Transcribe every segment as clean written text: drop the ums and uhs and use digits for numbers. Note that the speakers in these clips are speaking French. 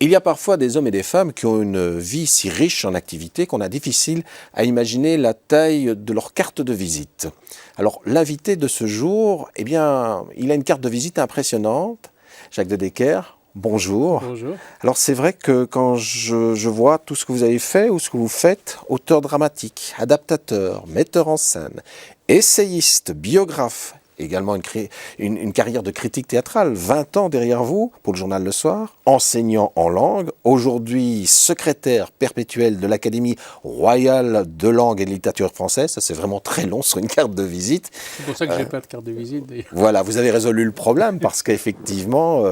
Il y a parfois des hommes et des femmes qui ont une vie si riche en activités qu'on a difficile à imaginer la taille de leur carte de visite. Alors l'invité de ce jour, eh bien, il a une carte de visite impressionnante. Jacques de Decker, bonjour. Bonjour. Alors c'est vrai que quand je vois tout ce que vous avez fait ou ce que vous faites, auteur dramatique, adaptateur, metteur en scène, essayiste, biographe, également une carrière de critique théâtrale, 20 ans derrière vous pour le journal Le Soir, enseignant en langue, aujourd'hui secrétaire perpétuel de l'Académie royale de langue et de littérature française, ça c'est vraiment très long sur une carte de visite. C'est pour ça que je n'ai pas de carte de visite d'ailleurs. Voilà, vous avez résolu le problème parce qu'effectivement,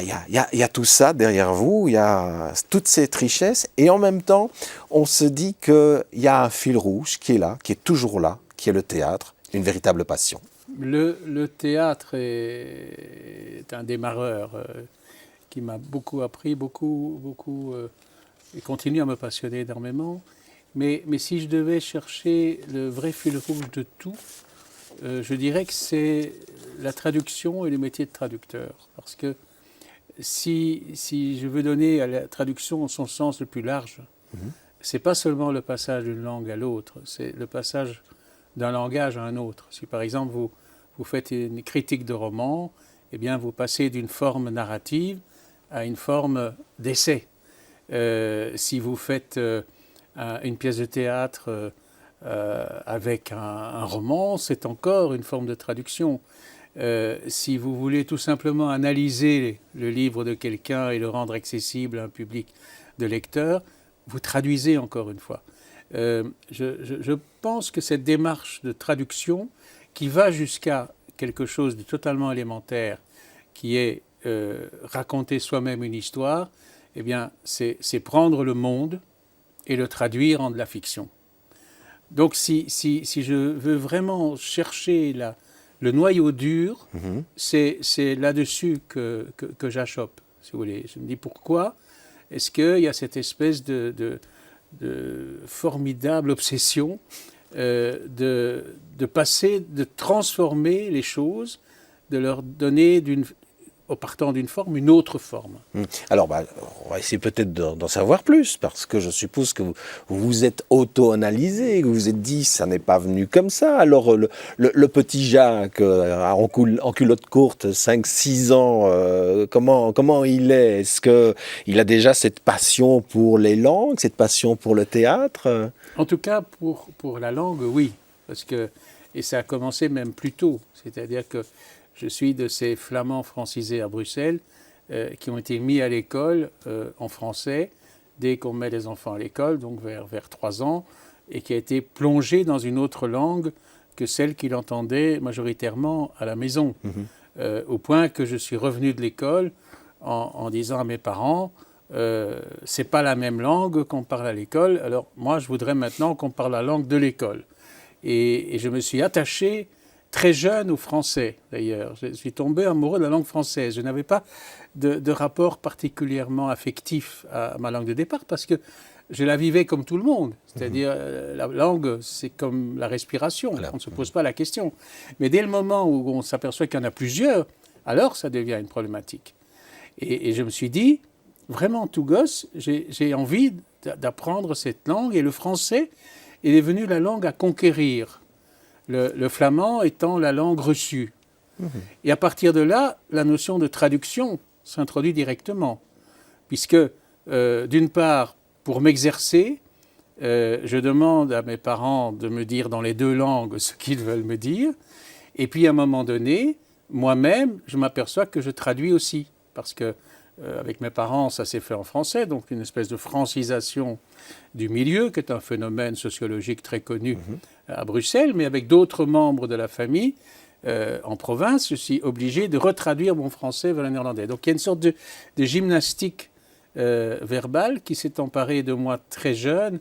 il y a tout ça derrière vous, il y a toute cette richesse et en même temps, on se dit qu'il y a un fil rouge qui est là, qui est toujours là, qui est le théâtre, une véritable passion. Le théâtre est un démarreur qui m'a beaucoup appris, et continue à me passionner énormément. Mais si je devais chercher le vrai fil rouge de tout, je dirais que c'est la traduction et le métier de traducteur. Parce que si je veux donner à la traduction son sens le plus large, c'est pas seulement le passage d'une langue à l'autre, c'est le passage d'un langage à un autre. Si par exemple vous faites une critique de roman, eh bien vous passez d'une forme narrative à une forme d'essai. Si vous faites une pièce de théâtre avec un roman, c'est encore une forme de traduction. Si vous voulez tout simplement analyser le livre de quelqu'un et le rendre accessible à un public de lecteurs, vous traduisez encore une fois. Je pense que cette démarche de traduction qui va jusqu'à quelque chose de totalement élémentaire, qui est raconter soi-même une histoire, eh bien, c'est prendre le monde et le traduire en de la fiction. Donc, si je veux vraiment chercher le noyau dur, c'est là-dessus que j'achoppe, si vous voulez. Je me dis pourquoi est-ce qu'il y a cette espèce de formidable obsession de transformer les choses, de leur donner, partant d'une forme, une autre forme. Alors, on va essayer peut-être d'en savoir plus, parce que je suppose que vous vous êtes auto-analysé, que vous vous êtes dit, ça n'est pas venu comme ça. Alors, le petit Jacques, en culotte courte, 5-6 ans, comment il est? Est-ce qu'il a déjà cette passion pour les langues, cette passion pour le théâtre? En tout cas, pour la langue, oui. Et ça a commencé même plus tôt. C'est-à-dire que je suis de ces flamands francisés à Bruxelles qui ont été mis à l'école en français dès qu'on met les enfants à l'école, donc vers 3 ans, et qui a été plongé dans une autre langue que celle qu'il entendait majoritairement à la maison. Au point que je suis revenu de l'école en disant à mes parents, c'est pas la même langue qu'on parle à l'école, alors moi je voudrais maintenant qu'on parle la langue de l'école. Et je me suis attaché très jeune au français, d'ailleurs. Je suis tombé amoureux de la langue française. Je n'avais pas de rapport particulièrement affectif à ma langue de départ parce que je la vivais comme tout le monde. C'est-à-dire, la langue, c'est comme la respiration. On ne se pose pas la question. Mais dès le moment où on s'aperçoit qu'il y en a plusieurs, alors ça devient une problématique. Et je me suis dit, vraiment tout gosse, j'ai envie d'apprendre cette langue. Et le français est devenu la langue à conquérir. Le flamand étant la langue reçue. Et à partir de là, la notion de traduction s'introduit directement. Puisque, d'une part, pour m'exercer, je demande à mes parents de me dire dans les 2 langues ce qu'ils veulent me dire. Et puis, à un moment donné, moi-même, je m'aperçois que je traduis aussi. Parce que, avec mes parents, ça s'est fait en français, donc une espèce de francisation du milieu, qui est un phénomène sociologique très connu à Bruxelles, mais avec d'autres membres de la famille, en province, je suis obligé de retraduire mon français vers le néerlandais. Donc il y a une sorte de gymnastique verbale qui s'est emparée de moi très jeune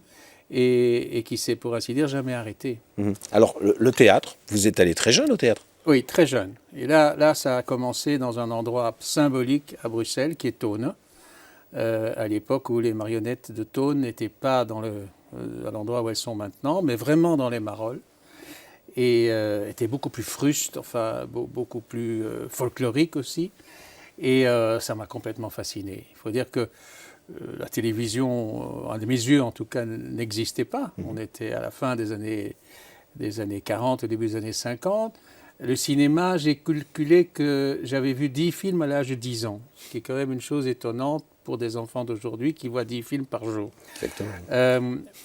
et qui s'est, pour ainsi dire, jamais arrêtée. Alors, le théâtre, vous êtes allé très jeune au théâtre? Oui, très jeune. Et là, ça a commencé dans un endroit symbolique à Bruxelles, qui est Thônes, à l'époque où les marionnettes de Thônes n'étaient pas à l'endroit où elles sont maintenant, mais vraiment dans les Marolles, et étaient beaucoup plus frustes, enfin beaucoup plus folkloriques aussi. Et ça m'a complètement fasciné. Il faut dire que la télévision, à mes yeux en tout cas, n'existait pas. On était à la fin des années 40, au début des années 50. Le cinéma, j'ai calculé que j'avais vu 10 films à l'âge de 10 ans, ce qui est quand même une chose étonnante pour des enfants d'aujourd'hui qui voient 10 films par jour.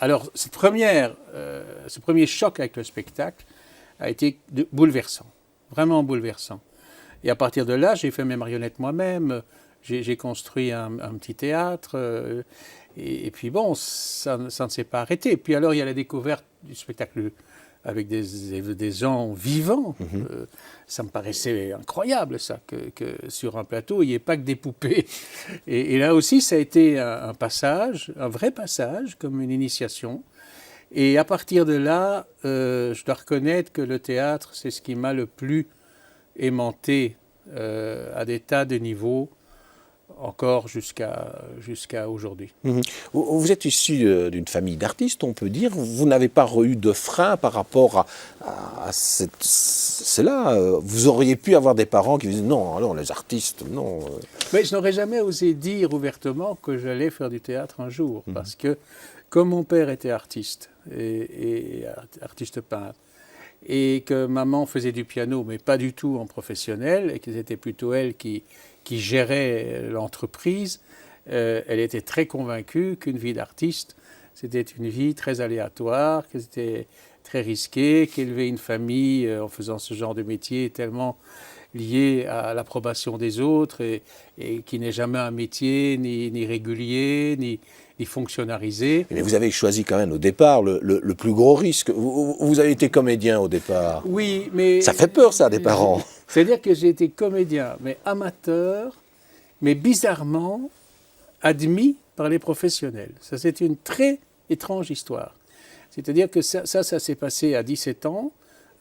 Alors, ce premier choc avec le spectacle a été bouleversant, vraiment bouleversant. Et à partir de là, j'ai fait mes marionnettes moi-même, j'ai construit un petit théâtre, et puis bon, ça ne s'est pas arrêté. Puis alors, il y a la découverte du spectacle avec des gens vivants. Ça me paraissait incroyable, ça, que sur un plateau, il n'y ait pas que des poupées. Et là aussi, ça a été un passage, un vrai passage, comme une initiation. Et à partir de là, je dois reconnaître que le théâtre, c'est ce qui m'a le plus aimanté à des tas de niveaux, encore jusqu'à aujourd'hui. Vous êtes issu d'une famille d'artistes, on peut dire. Vous n'avez pas eu de frein par rapport à cela. Vous auriez pu avoir des parents qui vous disent non, alors les artistes, non. Mais je n'aurais jamais osé dire ouvertement que j'allais faire du théâtre un jour, parce que comme mon père était artiste, et artiste peintre, et que maman faisait du piano, mais pas du tout en professionnel, et que c'était plutôt elle qui gérait l'entreprise, elle était très convaincue qu'une vie d'artiste, c'était une vie très aléatoire, que c'était très risqué, qu'élever une famille en faisant ce genre de métier est tellement lié à l'approbation des autres et qui n'est jamais un métier ni régulier, ni fonctionnalisé. Mais vous avez choisi quand même au départ le plus gros risque. Vous avez été comédien au départ. Oui, mais... Ça fait peur, ça, des parents. C'est-à-dire que j'ai été comédien, mais amateur, mais bizarrement admis par les professionnels. Ça, c'est une très étrange histoire. C'est-à-dire que ça s'est passé à 17 ans,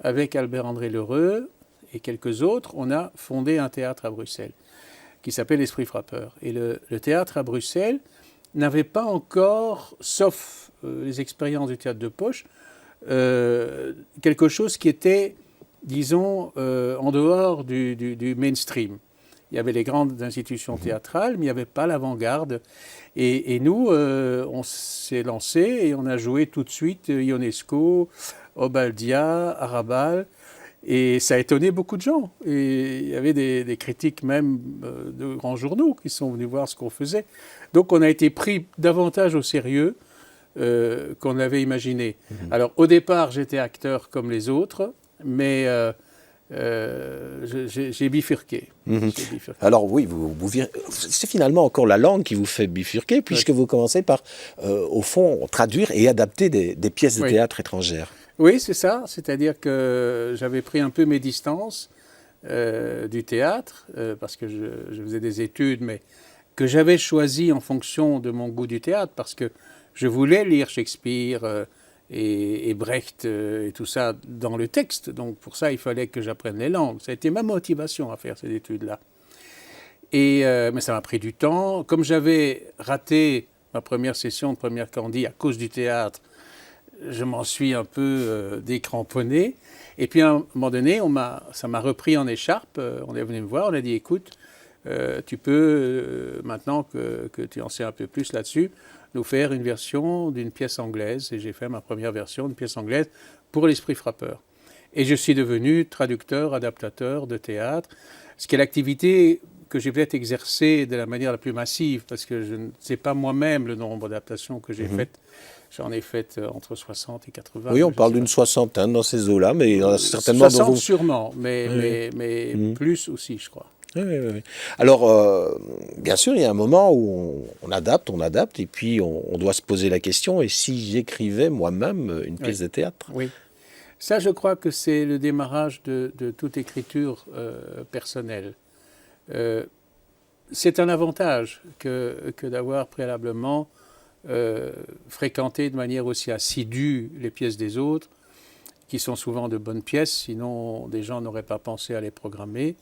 avec Albert-André Lheureux et quelques autres. On a fondé un théâtre à Bruxelles, qui s'appelle l'Esprit Frappeur. Et le théâtre à Bruxelles n'avait pas encore, sauf les expériences du théâtre de poche, quelque chose qui était, disons, en dehors du mainstream. Il y avait les grandes institutions théâtrales, mais il n'y avait pas l'avant-garde. Et nous, on s'est lancé et on a joué tout de suite Ionesco, Obaldia, Arrabal. Et ça a étonné beaucoup de gens. Et il y avait des critiques même de grands journaux qui sont venus voir ce qu'on faisait. Donc on a été pris davantage au sérieux qu'on l'avait imaginé. Alors au départ, j'étais acteur comme les autres, mais j'ai bifurqué. Alors oui, c'est finalement encore la langue qui vous fait bifurquer, puisque vous commencez par, au fond, traduire et adapter des pièces de théâtre étrangères. Oui, c'est ça. C'est-à-dire que j'avais pris un peu mes distances du théâtre, parce que je faisais des études, mais que j'avais choisi en fonction de mon goût du théâtre, parce que je voulais lire Shakespeare et Brecht et tout ça dans le texte. Donc pour ça, il fallait que j'apprenne les langues. Ça a été ma motivation à faire ces études-là. Mais ça m'a pris du temps. Comme j'avais raté ma première session de première candie à cause du théâtre, je m'en suis un peu décramponné. Et puis à un moment donné, ça m'a repris en écharpe. On est venu me voir, on a dit, écoute, tu peux, maintenant que tu en sais un peu plus là-dessus, nous faire une version d'une pièce anglaise. Et j'ai fait ma première version d'une pièce anglaise pour l'Esprit Frappeur. Et je suis devenu traducteur, adaptateur de théâtre, ce qui est l'activité que j'ai peut-être exercée de la manière la plus massive, parce que je ne sais pas moi-même le nombre d'adaptations que j'ai faites. J'en ai fait entre 60 et 80. Oui, on parle d'une soixantaine dans ces eaux-là, mais il y en a certainement... 60 sûrement, mais plus aussi, je crois. Oui. Alors, bien sûr, il y a un moment où on adapte, et puis on doit se poser la question, et si j'écrivais moi-même une pièce de théâtre? Oui. Ça, je crois que c'est le démarrage de toute écriture personnelle. C'est un avantage que d'avoir préalablement fréquenté de manière aussi assidue les pièces des autres, qui sont souvent de bonnes pièces, sinon des gens n'auraient pas pensé à les programmer,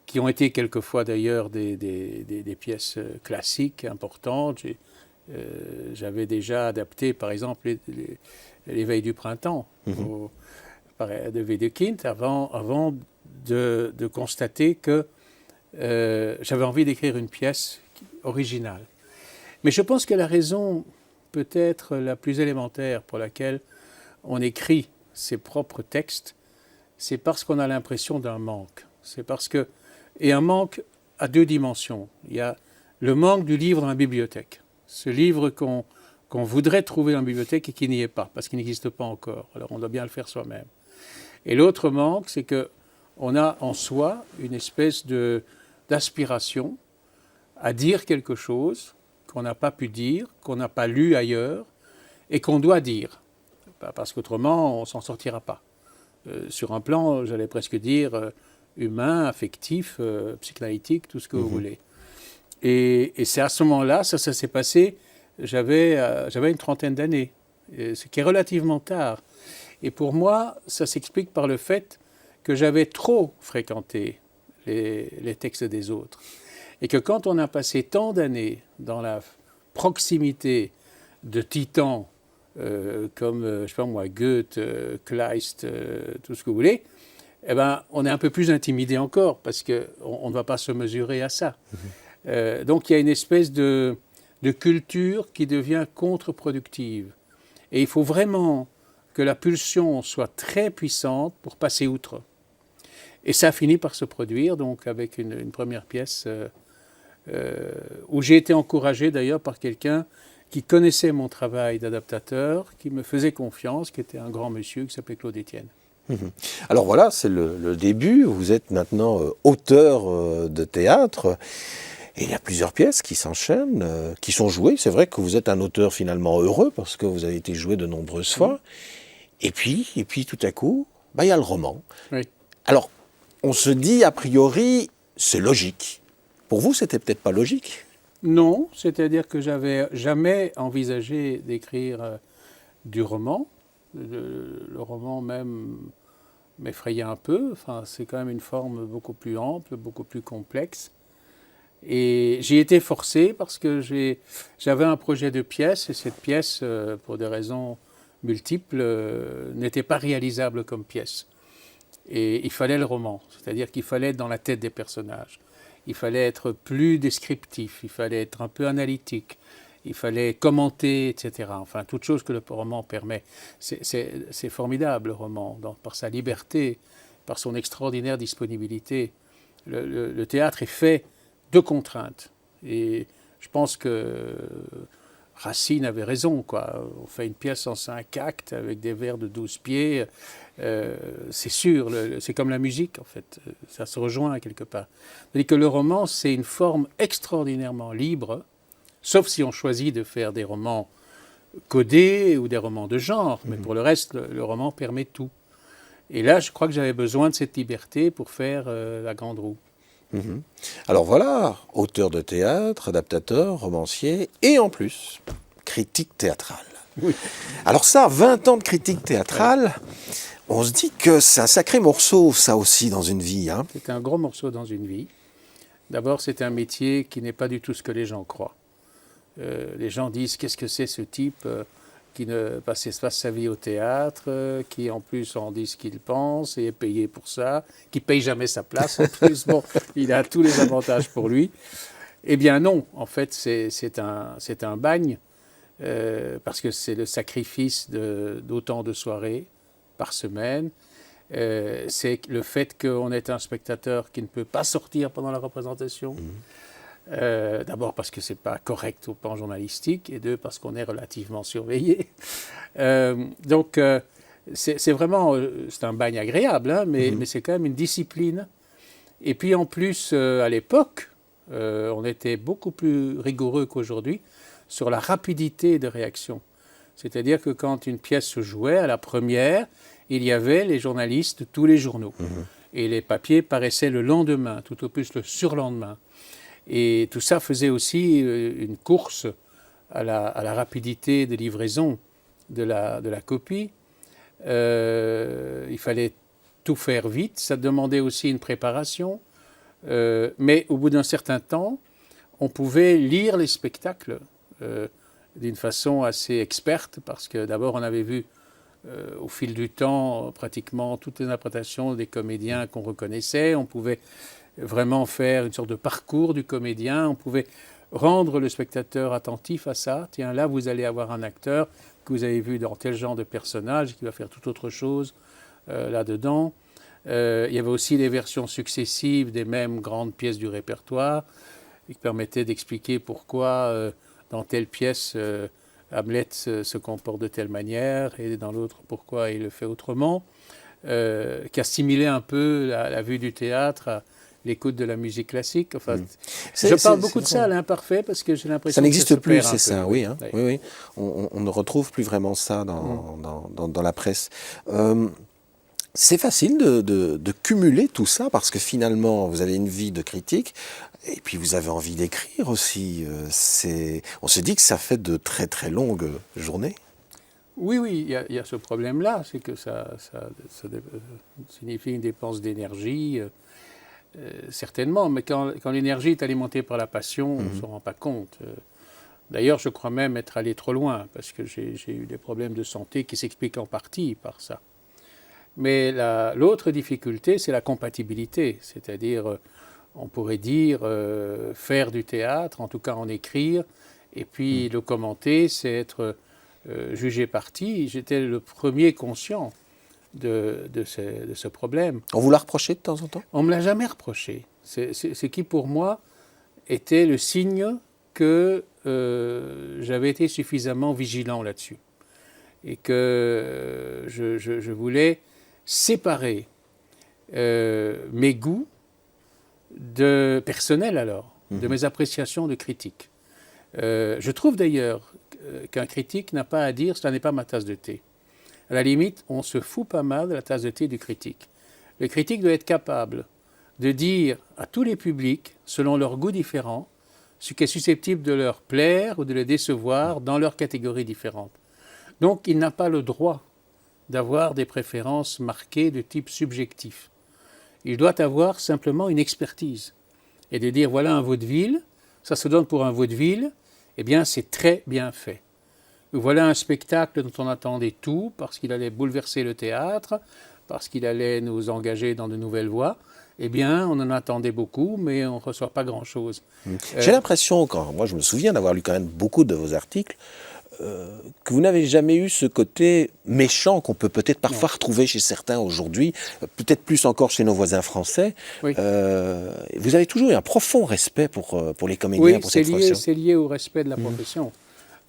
qui ont été quelquefois d'ailleurs des pièces classiques importantes. J'avais déjà adapté, par exemple, l'Éveil du printemps de Wedekind, avant de constater que j'avais envie d'écrire une pièce originale. Mais je pense que la raison peut-être la plus élémentaire pour laquelle on écrit ses propres textes, c'est parce qu'on a l'impression d'un manque. C'est parce que, et un manque à deux dimensions. Il y a le manque du livre dans la bibliothèque. Ce livre qu'on voudrait trouver dans la bibliothèque et qui n'y est pas, parce qu'il n'existe pas encore. Alors on doit bien le faire soi-même. Et l'autre manque, c'est qu'on a en soi une espèce d'aspiration à dire quelque chose qu'on n'a pas pu dire, qu'on n'a pas lu ailleurs, et qu'on doit dire. Parce qu'autrement, on ne s'en sortira pas. Sur un plan, j'allais presque dire, humain, affectif, psychanalytique, tout ce que vous voulez. Et c'est à ce moment-là, ça s'est passé, j'avais une trentaine d'années, ce qui est relativement tard. Et pour moi, ça s'explique par le fait que j'avais trop fréquenté les textes des autres. Et que quand on a passé tant d'années dans la proximité de titans comme, je sais pas moi, Goethe, Kleist, tout ce que vous voulez, eh ben, on est un peu plus intimidé encore parce qu'on ne va pas se mesurer à ça. Donc il y a une espèce de culture qui devient contre-productive. Et il faut vraiment que la pulsion soit très puissante pour passer outre. Et ça a fini par se produire, donc avec une première pièce où j'ai été encouragé d'ailleurs par quelqu'un qui connaissait mon travail d'adaptateur, qui me faisait confiance, qui était un grand monsieur qui s'appelait Claude Etienne. Alors voilà, c'est le début. Vous êtes maintenant auteur de théâtre. Et il y a plusieurs pièces qui s'enchaînent, qui sont jouées. C'est vrai que vous êtes un auteur finalement heureux parce que vous avez été joué de nombreuses fois. Et puis tout à coup, il y a le roman. Oui. Alors, on se dit a priori, c'est logique. Pour vous, c'était peut-être pas logique. Non, c'est-à-dire que j'avais jamais envisagé d'écrire du roman. Le roman même m'effrayait un peu. Enfin, c'est quand même une forme beaucoup plus ample, beaucoup plus complexe. Et j'y étais forcé parce que j'avais un projet de pièce et cette pièce, pour des raisons multiples, n'était pas réalisable comme pièce. Et il fallait le roman, c'est-à-dire qu'il fallait être dans la tête des personnages. Il fallait être plus descriptif, il fallait être un peu analytique, il fallait commenter, etc. Enfin, toute chose que le roman permet. C'est formidable, le roman, par sa liberté, par son extraordinaire disponibilité. Le théâtre est fait de contraintes. Et je pense que Racine avait raison, quoi. On fait une pièce en 5 actes avec des vers de 12 pieds. C'est sûr, c'est comme la musique, en fait. Ça se rejoint quelque part. C'est-à-dire que le roman, c'est une forme extraordinairement libre, sauf si on choisit de faire des romans codés ou des romans de genre. Mais pour le reste, le roman permet tout. Et là, je crois que j'avais besoin de cette liberté pour faire La Grande Roue. Alors voilà, auteur de théâtre, adaptateur, romancier et en plus, critique théâtrale. Oui. Alors ça, 20 ans de critique théâtrale, on se dit que c'est un sacré morceau, ça aussi, dans une vie. Hein. C'est un gros morceau dans une vie. D'abord, c'est un métier qui n'est pas du tout ce que les gens croient. Les gens disent, qu'est-ce que c'est ce type qui ne passe sa vie au théâtre, qui en plus en dit ce qu'il pense et est payé pour ça, qui paye jamais sa place en plus. Bon, il a tous les avantages pour lui. Eh bien non, en fait, c'est un bagne, parce que c'est le sacrifice d'autant de soirées par semaine. C'est le fait qu'on est un spectateur qui ne peut pas sortir pendant la représentation. D'abord parce que ce n'est pas correct au plan journalistique, et deux, parce qu'on est relativement surveillé. Donc, c'est vraiment c'est un bagne agréable, hein, mais c'est quand même une discipline. Et puis en plus, à l'époque, on était beaucoup plus rigoureux qu'aujourd'hui sur la rapidité de réaction. C'est-à-dire que quand une pièce se jouait, à la première, il y avait les journalistes de tous les journaux. Et les papiers paraissaient le lendemain, tout au plus le surlendemain. Et tout ça faisait aussi une course à la rapidité de livraison de la copie. Il fallait tout faire vite, ça demandait aussi une préparation. Mais au bout d'un certain temps, on pouvait lire les spectacles d'une façon assez experte, parce que d'abord on avait vu au fil du temps pratiquement toutes les interprétations des comédiens qu'on reconnaissait. On pouvait vraiment faire une sorte de parcours du comédien. On pouvait rendre le spectateur attentif à ça. Tiens, là, vous allez avoir un acteur que vous avez vu dans tel genre de personnage qui va faire tout autre chose là-dedans. Il y avait aussi les versions successives des mêmes grandes pièces du répertoire qui permettaient d'expliquer pourquoi dans telle pièce Hamlet se comporte de telle manière et dans l'autre pourquoi il le fait autrement, qui assimilait un peu la vue du théâtre à l'écoute de la musique classique. Enfin, je parle beaucoup de ça à l'imparfait parce que j'ai l'impression ça n'existe que plus, c'est ça, oui, hein, oui, oui. On ne retrouve plus vraiment ça dans la presse. C'est facile de cumuler tout ça parce que finalement, vous avez une vie de critique et puis vous avez envie d'écrire aussi. On se dit que ça fait de très très longues journées. Oui, oui, il y a ce problème-là, c'est que ça signifie une dépense d'énergie, certainement, mais quand l'énergie est alimentée par la passion, on ne se rend pas compte. D'ailleurs, je crois même être allé trop loin, parce que j'ai eu des problèmes de santé qui s'expliquent en partie par ça. Mais l'autre difficulté, c'est la compatibilité, c'est-à-dire, on pourrait dire, faire du théâtre, en tout cas en écrire, et puis le commenter, c'est être jugé parti. J'étais le premier conscient de ce problème. On vous l'a reproché de temps en temps? On ne me l'a jamais reproché. Ce qui, pour moi, était le signe que j'avais été suffisamment vigilant là-dessus. Et que je voulais séparer mes goûts personnels alors, de mes appréciations de critique. Je trouve d'ailleurs qu'un critique n'a pas à dire « cela n'est pas ma tasse de thé ». À la limite, on se fout pas mal de la tasse de thé du critique. Le critique doit être capable de dire à tous les publics, selon leurs goûts différents, ce qui est susceptible de leur plaire ou de les décevoir dans leurs catégories différentes. Donc, il n'a pas le droit d'avoir des préférences marquées de type subjectif. Il doit avoir simplement une expertise et de dire voilà un vaudeville, ça se donne pour un vaudeville, eh bien c'est très bien fait. Voilà un spectacle dont on attendait tout parce qu'il allait bouleverser le théâtre, parce qu'il allait nous engager dans de nouvelles voies. Eh bien, on en attendait beaucoup, mais on ne reçoit pas grand-chose. J'ai l'impression, moi je me souviens d'avoir lu quand même beaucoup de vos articles, que vous n'avez jamais eu ce côté méchant qu'on peut peut-être parfois retrouver chez certains aujourd'hui, peut-être plus encore chez nos voisins français. Oui. Vous avez toujours eu un profond respect pour les comédiens, pour cette profession. Oui, c'est lié au respect de la profession.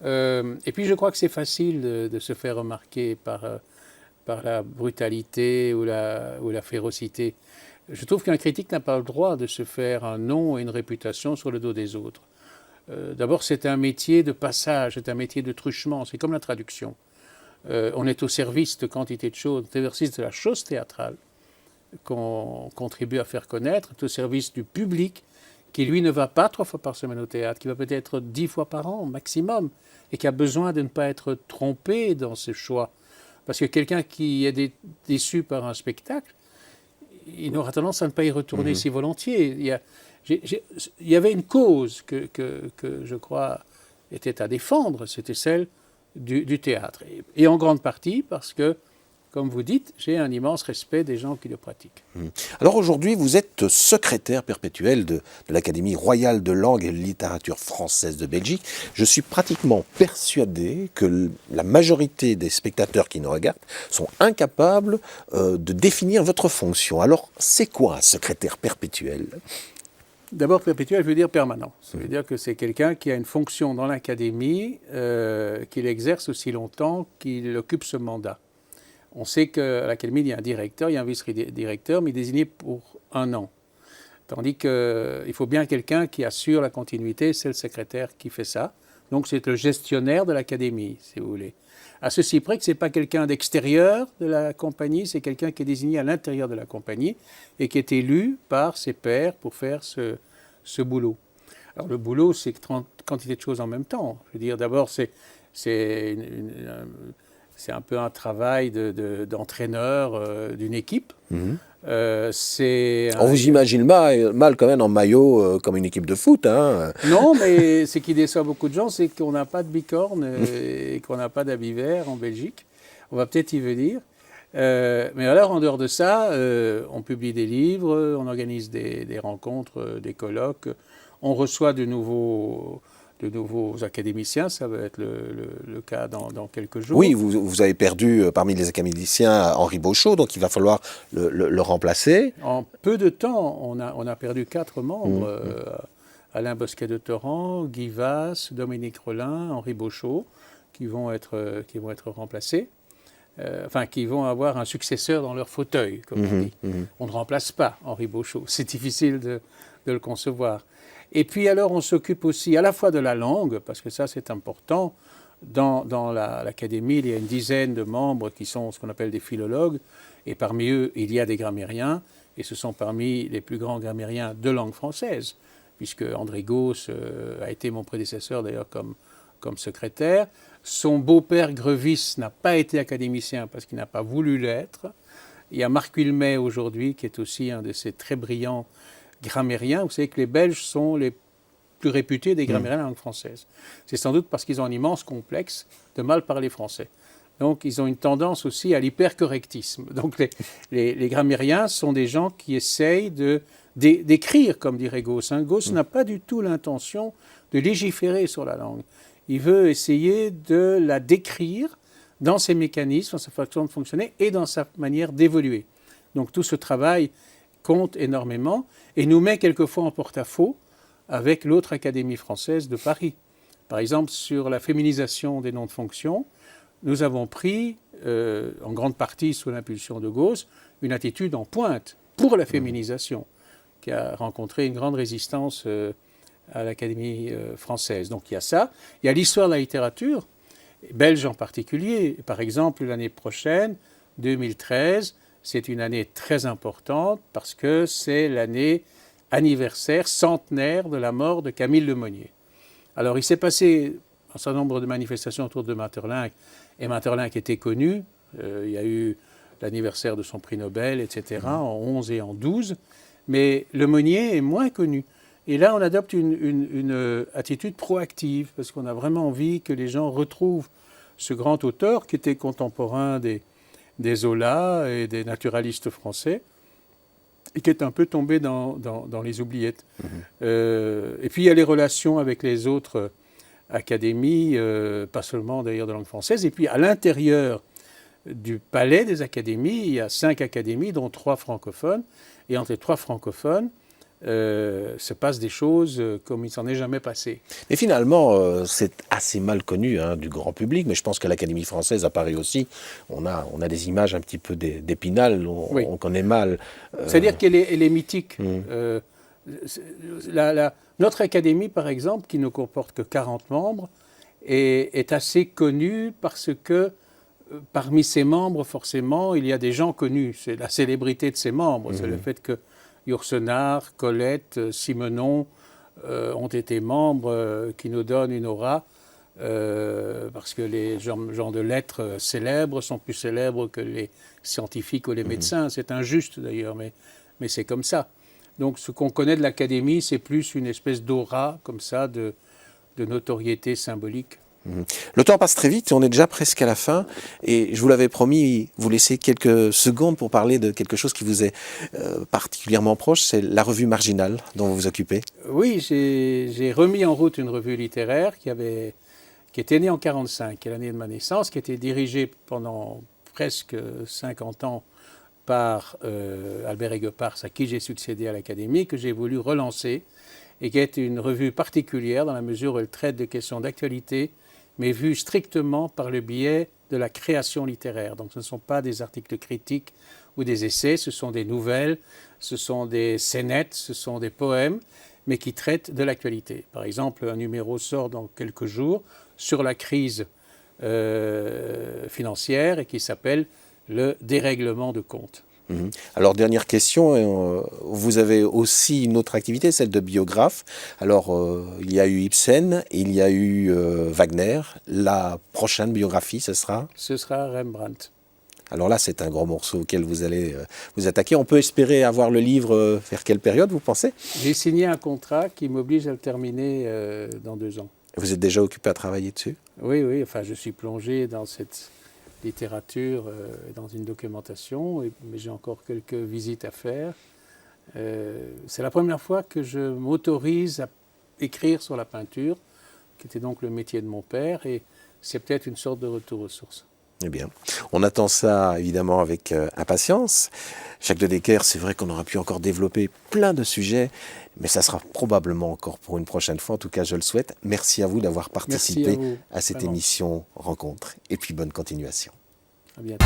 Et puis je crois que c'est facile de se faire remarquer par la brutalité ou la férocité. Je trouve qu'un critique n'a pas le droit de se faire un nom et une réputation sur le dos des autres. D'abord, c'est un métier de passage, c'est un métier de truchement, c'est comme la traduction. On est au service de quantité de choses, au service de la chose théâtrale qu'on contribue à faire connaître, au service du public qui, lui, ne va pas 3 fois par semaine au théâtre, qui va peut-être 10 fois par an maximum, et qui a besoin de ne pas être trompé dans ses choix. Parce que quelqu'un qui est déçu par un spectacle, il aura tendance à ne pas y retourner si volontiers. Il y avait une cause que je crois était à défendre, c'était celle du théâtre. Et en grande partie parce que, comme vous dites, j'ai un immense respect des gens qui le pratiquent. Alors aujourd'hui, vous êtes secrétaire perpétuel de l'Académie royale de langue et de littérature française de Belgique. Je suis pratiquement persuadé que la majorité des spectateurs qui nous regardent sont incapables de définir votre fonction. Alors, c'est quoi un secrétaire perpétuel ? D'abord, perpétuel veut dire permanent. Ça veut dire que c'est quelqu'un qui a une fonction dans l'Académie, qu'il exerce aussi longtemps qu'il occupe ce mandat. On sait qu'à l'Académie, il y a un directeur, il y a un vice-directeur, mais désigné pour 1 an. Tandis qu'il faut bien quelqu'un qui assure la continuité, c'est le secrétaire qui fait ça. Donc c'est le gestionnaire de l'Académie, si vous voulez. À ceci près que ce n'est pas quelqu'un d'extérieur de la compagnie, c'est quelqu'un qui est désigné à l'intérieur de la compagnie et qui est élu par ses pairs pour faire ce boulot. Alors le boulot, c'est quantité de choses en même temps. Je veux dire, d'abord, c'est un peu un travail d'entraîneur d'une équipe. On vous imagine mal quand même en maillot comme une équipe de foot. Hein. Non, mais ce qui déçoit beaucoup de gens, c'est qu'on n'a pas de bicorne et qu'on n'a pas d'habits verts en Belgique. On va peut-être y venir. Mais alors, en dehors de ça, on publie des livres, on organise des rencontres, des colloques, on reçoit de nouveaux académiciens, ça va être le cas dans quelques jours. Oui, vous avez perdu parmi les académiciens Henri Beauchot, donc il va falloir le remplacer. En peu de temps, on a perdu 4 membres, Alain Bosquet de Torrent, Guy Vasse, Dominique Rollin, Henri Beauchot, qui vont être remplacés. Enfin, qui vont avoir un successeur dans leur fauteuil, comme on dit. On ne remplace pas Henri Beauchot, c'est difficile de le concevoir. Et puis alors, on s'occupe aussi à la fois de la langue, parce que ça c'est important. Dans l'académie, il y a une dizaine de membres qui sont ce qu'on appelle des philologues, et parmi eux, il y a des grammairiens, et ce sont parmi les plus grands grammairiens de langue française, puisque André Gauss a été mon prédécesseur d'ailleurs comme secrétaire. Son beau-père Grevis n'a pas été académicien parce qu'il n'a pas voulu l'être. Il y a Marc Huilmet aujourd'hui qui est aussi un de ces très brillants grammairiens. Vous savez que les Belges sont les plus réputés des grammairiens de la langue française. C'est sans doute parce qu'ils ont un immense complexe de mal parler français. Donc ils ont une tendance aussi à l'hypercorrectisme. Donc les grammairiens sont des gens qui essayent d'écrire, comme dirait Gauss. Gauss n'a pas du tout l'intention de légiférer sur la langue. Il veut essayer de la décrire dans ses mécanismes, dans sa façon de fonctionner et dans sa manière d'évoluer. Donc tout ce travail compte énormément et nous met quelquefois en porte-à-faux avec l'autre Académie française de Paris. Par exemple, sur la féminisation des noms de fonction, nous avons pris, en grande partie sous l'impulsion de Gauss, une attitude en pointe pour la féminisation, qui a rencontré une grande résistance à l'Académie française. Donc il y a ça. Il y a l'histoire de la littérature, belge en particulier. Par exemple, l'année prochaine, 2013, c'est une année très importante parce que c'est l'année anniversaire, centenaire de la mort de Camille Lemonnier. Alors il s'est passé un certain nombre de manifestations autour de Maeterlinck, et Maeterlinck était connu. Il y a eu l'anniversaire de son prix Nobel, etc., en 11 et en 12. Mais Lemonnier est moins connu. Et là, on adopte une attitude proactive, parce qu'on a vraiment envie que les gens retrouvent ce grand auteur qui était contemporain des Zola et des naturalistes français, et qui est un peu tombé dans les oubliettes. Et puis, il y a les relations avec les autres académies, pas seulement d'ailleurs de langue française. Et puis, à l'intérieur du palais des académies, il y a 5 académies, dont 3 francophones. Et entre les 3 francophones, se passent des choses comme il ne s'en est jamais passé. Mais finalement, c'est assez mal connu du grand public, mais je pense que l'Académie française à Paris aussi, on a des images un petit peu d'Épinal, on connaît mal. C'est-à-dire qu'elle est mythique. Notre académie, par exemple, qui ne comporte que 40 membres, est assez connue parce que parmi ses membres, forcément, il y a des gens connus. C'est la célébrité de ses membres, c'est le fait que Yourcenar, Colette, Simenon ont été membres qui nous donnent une aura parce que les gens de lettres célèbres sont plus célèbres que les scientifiques ou les médecins. C'est injuste d'ailleurs, mais c'est comme ça. Donc ce qu'on connaît de l'Académie, c'est plus une espèce d'aura comme ça de notoriété symbolique. Le temps passe très vite, on est déjà presque à la fin et je vous l'avais promis, vous laisser quelques secondes pour parler de quelque chose qui vous est particulièrement proche, c'est la revue Marginale dont vous vous occupez. Oui, j'ai remis en route une revue littéraire qui était née en 1945, qui est l'année de ma naissance, qui a été dirigée pendant presque 50 ans par Albert Aiguepars, à qui j'ai succédé à l'Académie, que j'ai voulu relancer et qui est une revue particulière dans la mesure où elle traite de questions d'actualité, mais vue strictement par le biais de la création littéraire. Donc ce ne sont pas des articles critiques ou des essais, ce sont des nouvelles, ce sont des scénettes, ce sont des poèmes, mais qui traitent de l'actualité. Par exemple, un numéro sort dans quelques jours sur la crise financière et qui s'appelle « Le dérèglement de compte ». Alors, dernière question, vous avez aussi une autre activité, celle de biographe. Alors, il y a eu Ibsen, il y a eu Wagner. La prochaine biographie, ce sera ? Ce sera Rembrandt. Alors là, c'est un gros morceau auquel vous allez vous attaquer. On peut espérer avoir le livre vers quelle période, vous pensez ? J'ai signé un contrat qui m'oblige à le terminer dans 2 ans. Vous êtes déjà occupé à travailler dessus ? Oui, enfin, je suis plongé dans cette littérature, dans une documentation, mais j'ai encore quelques visites à faire. C'est la première fois que je m'autorise à écrire sur la peinture, qui était donc le métier de mon père, et c'est peut-être une sorte de retour aux sources. Eh bien, on attend ça évidemment avec impatience. Jacques de Decker, c'est vrai qu'on aurait pu encore développer plein de sujets, mais ça sera probablement encore pour une prochaine fois. En tout cas, je le souhaite. Merci à vous d'avoir participé à cette émission Rencontre. Et puis bonne continuation. À bientôt.